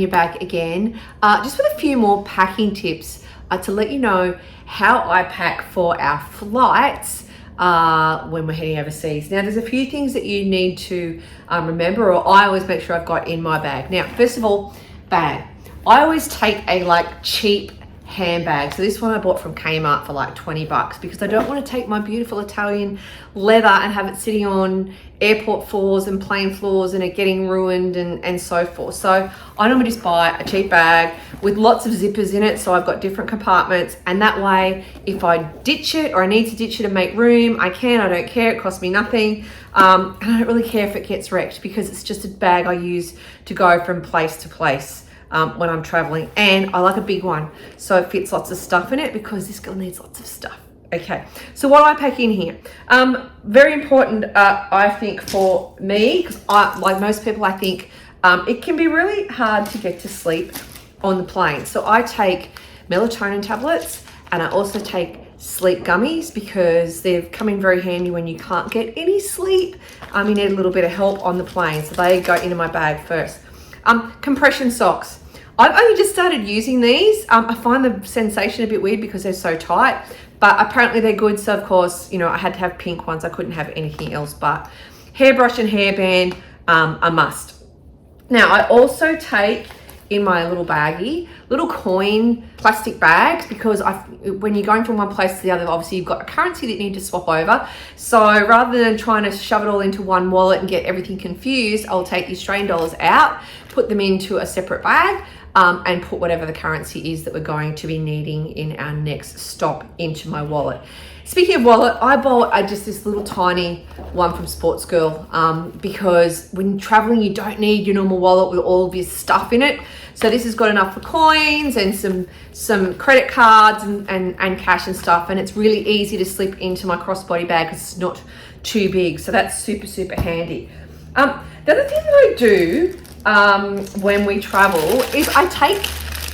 you're back again, just with a few more packing tips to let you know how I pack for our flights when we're heading overseas. Now, there's a few things that you need to remember, or I always make sure I've got in my bag. Now, first of all, bag. I always take a cheap handbag. So this one I bought from Kmart for like 20 bucks because I don't want to take my beautiful Italian leather and have it sitting on airport floors and plane floors and it getting ruined and so forth. So I normally just buy a cheap bag with lots of zippers in it, so I've got different compartments, and that way if I ditch it or I need to ditch it to make room, I can. I don't care, it costs me nothing, and I don't really care if it gets wrecked because it's just a bag I use to go from place to place when I'm traveling. And I like a big one so it fits lots of stuff in it because this girl needs lots of stuff. Okay, so what do I pack in here? Very important, I think, for me, because like most people, I think it can be really hard to get to sleep on the plane. So I take melatonin tablets, and I also take sleep gummies because they've come in very handy when you can't get any sleep. You need a little bit of help on the plane, so they go into my bag first. Compression socks. I've only just started using these. I find the sensation a bit weird because they're so tight, but apparently they're good. So of course, I had to have pink ones. I couldn't have anything else, but hairbrush and hairband, a must. Now, I also take in my little baggie, little coin plastic bags, because when you're going from one place to the other, obviously you've got a currency that you need to swap over. So rather than trying to shove it all into one wallet and get everything confused, I'll take the Australian dollars out, put them into a separate bag, and put whatever the currency is that we're going to be needing in our next stop into my wallet. Speaking of wallet, I bought just this little tiny one from Sports Girl because when traveling, you don't need your normal wallet with all of your stuff in it. So this has got enough for coins and some credit cards and cash and stuff. And it's really easy to slip into my crossbody bag because it's not too big. So that's super, super handy. The other thing that I do when we travel is I take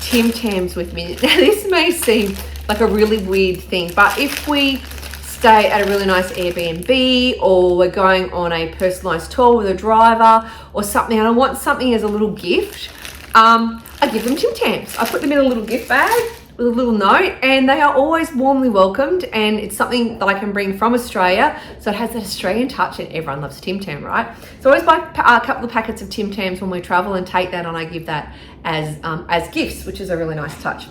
Tim Tams with me. Now, this may seem like a really weird thing, but if we stay at a really nice Airbnb or we're going on a personalized tour with a driver or something, and I want something as a little gift, I give them Tim Tams. I put them in a little gift bag with a little note, and they are always warmly welcomed, and it's something that I can bring from Australia, so it has that Australian touch, and everyone loves Tim Tam, right? So I always buy a couple of packets of Tim Tams when we travel and take that, and I give that as gifts, which is a really nice touch.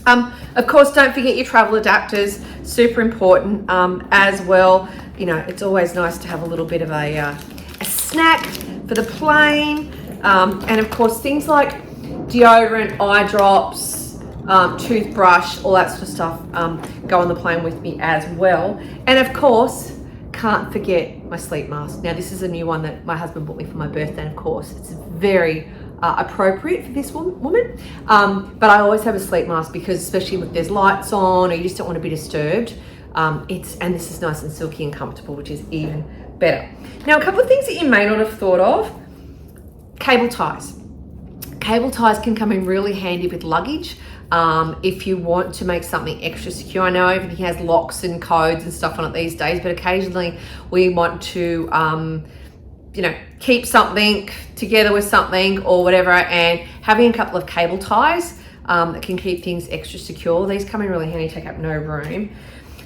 Of course, don't forget your travel adapters, super important as well. It's always nice to have a little bit of a snack for the plane. And of course, things like deodorant, eye drops, toothbrush, all that sort of stuff go on the plane with me as well. And of course, can't forget my sleep mask. Now, this is a new one that my husband bought me for my birthday, and of course, it's very appropriate for this woman. But I always have a sleep mask because, especially if there's lights on or you just don't want to be disturbed, and this is nice and silky and comfortable, which is even better. Now, a couple of things that you may not have thought of. Cable ties. Cable ties can come in really handy with luggage if you want to make something extra secure. I know everything has locks and codes and stuff on it these days, but occasionally we want to keep something together with something or whatever, and having a couple of cable ties that can keep things extra secure. These come in really handy, take up no room.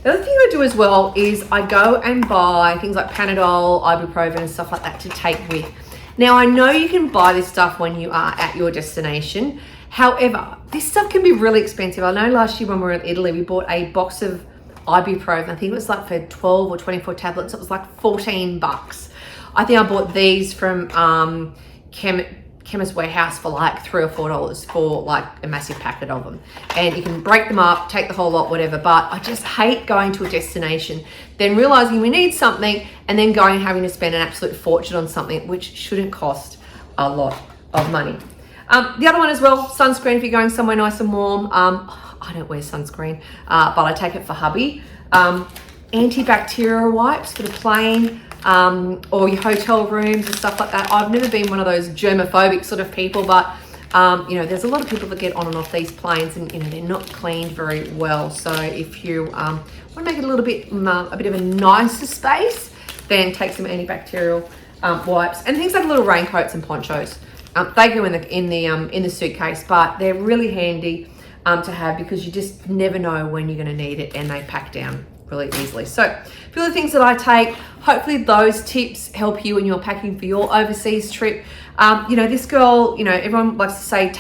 The other thing I do as well is I go and buy things like Panadol, ibuprofen and stuff like that to take with. Now, I know you can buy this stuff when you are at your destination. However, this stuff can be really expensive. I know last year when we were in Italy, we bought a box of ibuprofen. I think it was like for 12 or 24 tablets. It was like 14 bucks. I think I bought these from Chemist Warehouse for like $3 or $4 for like a massive packet of them. And you can break them up, take the whole lot, whatever. But I just hate going to a destination, then realizing we need something, and then going and having to spend an absolute fortune on something which shouldn't cost a lot of money. The other one as well, sunscreen if you're going somewhere nice and warm. I don't wear sunscreen, but I take it for hubby. Antibacterial wipes for the plane, or your hotel rooms and stuff like that. I've never been one of those germophobic sort of people, but there's a lot of people that get on and off these planes, and they're not cleaned very well. So if you want to make it a bit of a nicer space, then take some antibacterial wipes, and things like little raincoats and ponchos They go in the suitcase, but they're really handy to have because you just never know when you're going to need it, and they pack down really easily. So a few of the things that I take, hopefully those tips help you when you're packing for your overseas trip. This girl, everyone likes to say,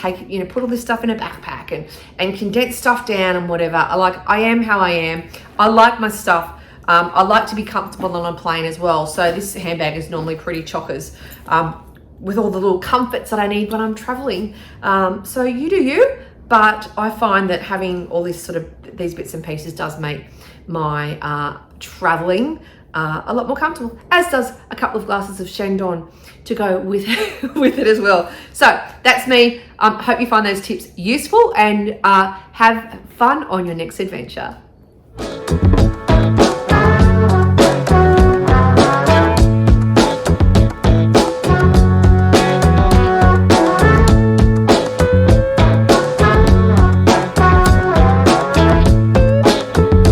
put all this stuff in a backpack and condense stuff down and whatever. I am how I am. I like my stuff. I like to be comfortable on a plane as well. So this handbag is normally pretty chockers with all the little comforts that I need when I'm traveling. So you do you, but I find that having all this these bits and pieces does make my traveling a lot more comfortable, as does a couple of glasses of Shandong to go with with it as well. So that's me. Hope you find those tips useful, and have fun on your next adventure.